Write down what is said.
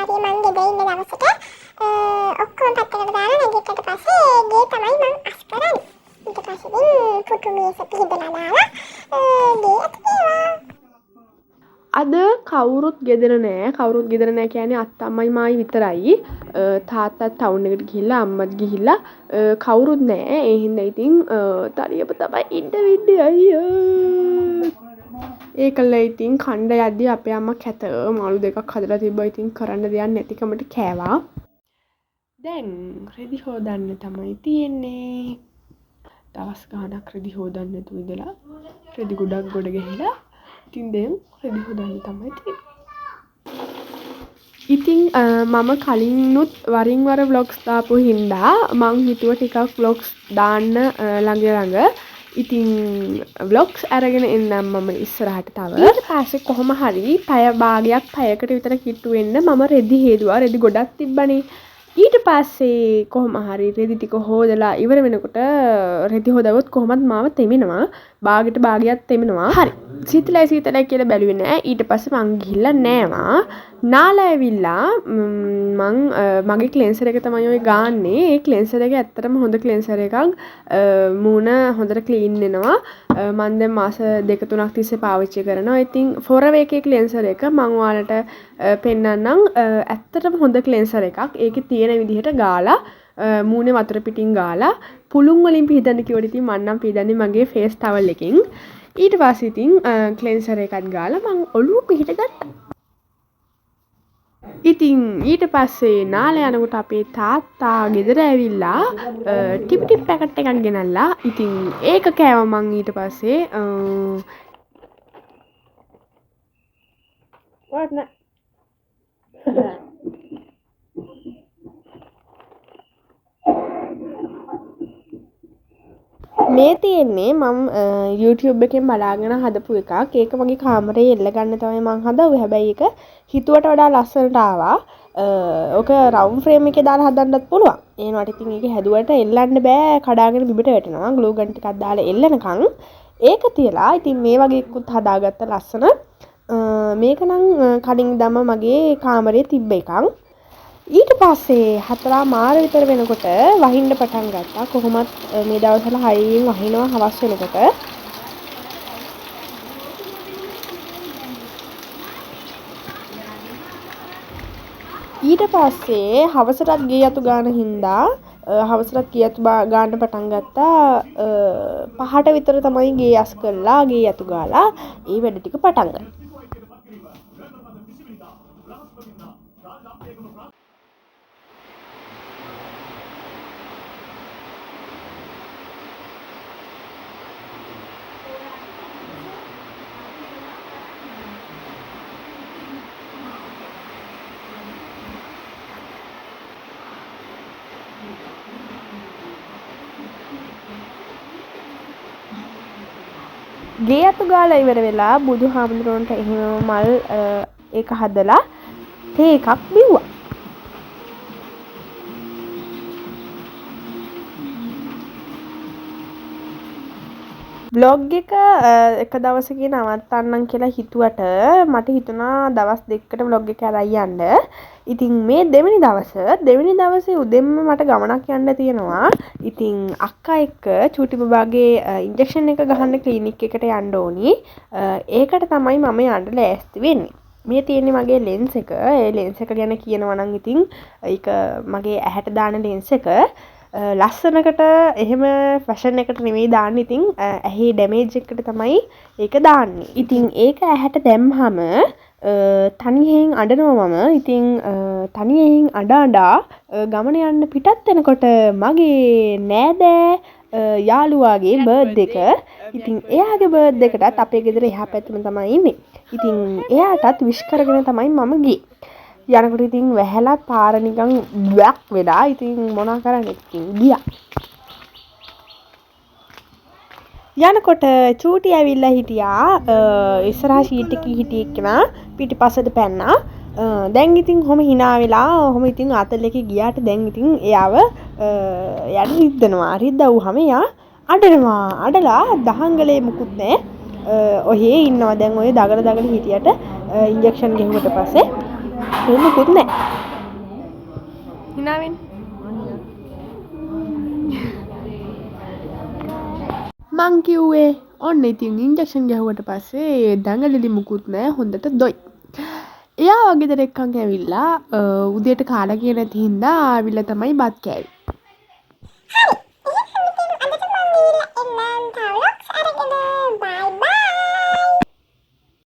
හරි මං ගෙදර ඉන්න දවසට ඔක්කොම පැත්තකට දාලා නැගිට්ටට පස්සේ ගේ තමයි මං අස් කරන්නේ. ඊට පස්සේ ඉතින් පුටු මේස පිහදලා දාලා ගේ ඇතුලේවා. අද කවුරුත් ගෙදර නෑ. කවුරුත් ගෙදර නෑ කියන්නේ අත්තම්මයි මායි විතරයි. තාත්තත් ටවුන් එකට ගිහිල්ලා අම්මත් ගිහිල්ලා කවුරුත් නෑ. ඒ හින්දා ඉතින් තනියම තමයි ඉන්න වෙන්නේ අයියෝ. ඒකල ඉතින් කණ්ඩ යද්දි අපේ අම්මා කැත මාළු දෙකක් හදලා තිබ්බා. ඉතින් කරන්න දෙයක් නැතිකමට කෑවා. දැන් රෙදි හොදන්න තමයි තියෙන්නේ. දවස් ගාණක් රෙදි හොදන්න නැතුව ඉඳලා රෙදි ගොඩක් ගොඩ ගහලා ඉතින් දැන් රෙදි හොදන්න තමයි තියෙන්නේ. ඉතින් මම කලින්නුත් වරින් වර vlogs දාපු හින්දා මං හිතුව ටිකක් vlogs දාන්න ළඟ ඉතින් vlogs අරගෙන එන්නම් මම ඉස්සරහට තව. ඊට පස්සේ කොහොම හරි පැය භාගයක් පැයකට විතර කිට්ටු වෙන්න මම රෙදි හේදුවා. රෙදි ගොඩක් තිබ්බනේ. ඊට පස්සේ කොහොම හරි රෙදි ටික හොදලා ඉවර වෙනකොට රෙදි හොදවොත් කොහොමත් මාව තෙමෙනවා. භාගයට භාගයක් තෙමෙනවා. හරි. සීතලයි කියලා බැලුවේ නෑ. ඊට පස්සේ මං ගිහිල්ලා නෑවා. නාලා ඇවිල්ලා මං මගේ ක්ලෙන්සර් එක තමයි ඔය ගාන්නේ. ඒ ක්ලෙන්සර් එක ඇත්තටම හොඳ ක්ලෙන්සර් එකක්. මූණ හොඳට ක්ලීන් වෙනවා. මම දැන් මාස 2-3ක් තිස්සේ පාවිච්චි කරනවා. ඉතින් Forever එකේ ක්ලෙන්සර් එක මං ඔයාලට පෙන්නන්නම්. ඇත්තටම හොඳ ක්ලෙන්සර් එකක්. ඒකේ තියෙන විදිහට ගාලා මූණේ වතුර පිටින් ගාලා පුළුන් වලින් පිහදන්න කිව්වට ඉතින් මම නම් පිහදන්නේ මගේ ෆේස් ටවල් එකකින්. ඊට පස්සේ ඉතින් ක්ලෙන්සර් එකත් ගාලා මං ඔළුව පිහිට ගත්තා. ඉතින් ඊට පස්සේ නාලා යනකොට අපේ තාත්තා ගෙදර ඇවිල්ලා ටිප් පැකට් එකක් ගෙනල්ලා ඉතින් ඒක කෑවා මං ඊට පස්සේ මේ තියෙන්නේ මම YouTube එකෙන් බලාගෙන හදපු එකක්. ඒක මගේ කාමරේ එල්ල ගන්න තමයි මං හදවුවේ. හැබැයි ඒක හිතුවට වඩා ලස්සනට ආවා. ඕක රවුන්ඩ් ෆ්‍රේම් එකේ දාලා හදන්නත් පුළුවන්. ඒනවට ඉතින් ඒක හැදුවට එල්ලන්න බෑ. කඩාගෙන බිමට වැටෙනවා. ග්ලූ ගන් ටිකක් දාලා එල්ලනකම් ඒක තියලා ඉතින් මේ වගේ එකකුත් හදාගත්ත ලස්සන. මේක නම් කලින් දම මගේ කාමරේ තිබ්බ එකක්. ඊට පස්සේ 4:00 විතර වෙනකොට වහින්න පටන් ගත්තා. කොහොමත් මේ දවස්වල හයියෙන් වහිනවා හවස් වෙනකොට. ඊට පස්සේ හවසටත් ගේ යතු ගාන හින්දා හවසටත් ගේ යතු ගාන්න පටන් ගත්තා. 5ට විතර තමයි ගේ යස් කරලා ගේ යතු ගාලා ඒ වැඩ ටික පටන් ගත්තා. ගේ අතු ගාලා ඉවර වෙලා බුදුහාමුදුරන්ට එහෙම මල් ඒක හදලා තේ එකක් බිව්වා. බ්ලොග් එක දවසකින් නවත්තන්නම් කියලා හිතුවට මට හිතුණා දවස් දෙකකට බ්ලොග් එක අරන් යන්න. ඉතින් මේ දෙවෙනි දවසේ උදෙන්ම මට ගමනක් යන්න තියෙනවා. ඉතින් අක්කා එක්ක චූටි බබාගේ ඉන්ජෙක්ෂන් එක ගහන්න ක්ලිනික් එකට යන්න ඕනි. ඒකට තමයි මම යන්න ලෑස්ති වෙන්නේ. මේ තියෙන්නේ මගේ ලෙන්ස් එක. ඒ ලෙන්ස් එක ගැන කියනවා නම් ඉතින් ඒක මගේ ඇහැට දාන ලෙන්ස් එක. ලස්සනකට එහෙම ෆැෂන් එකට නෙවෙයි දාන්නේ. ඉතින් ඇහි ඩැමේජ් එකට තමයි ඒක දාන්නේ. ඉතින් ඒක ඇහැට දැම්මම තනියෙන් අඬනවා මම. ඉතින් තනියෙන් අඬා ගමන යන්න පිටත් වෙනකොට මගේ නෑදෑ යාළුවාගේ බර්ත්ඩේ එක. ඉතින් එයාගේ බර්ත්ඩේ එකටත් අපේ ගෙදර එහා පැත්තෙම තමයි ඉන්නේ. ඉතින් එයාටත් විශ් කරගෙන තමයි මම ගියේ. යනකොට ඉතින් වැහැලා පාර නිකන් බ්ලැක් වෙලා ඉතින් මොනා කරන්නේ ඉතින් ගියා. යනකොට චූටි ඇවිල්ලා හිටියා. ඉස්සරහා සීට් එකේ හිටිය එක්කෙනා පිටිපස්සට පැන්නා. දැන් ඉතින් කොහොම hina වෙලා කොහොම ඉතින් ආතල් එකේ ගියාට දැන් ඉතින් එයාව යට රිද්දනවා. රිද්දවුවම එයා අඬනවා. අඬලා දහංගලේ මුකුත් නැහැ. ඔහේ ඉන්නවා. දැන් ඔය දගල හිටියට ඉන්ජෙක්ෂන් ගෙහුවට පස්සේ මොකුත් නැහැ. හිනාවෙන් මං කිව්වේ ඔන්න ඉතින් ඉන්ජෙක්ෂන් ගැහුවට පස්සේ දඟලිලි මුකුත් නැහැ හොඳට දොයි. එයා වගේ ගෙදර එක්කන් ඇවිල්ලා උදේට කාලා ගියේ නැති හින්දා ආවිල්ලා තමයි බත් කෑවේ. හරි.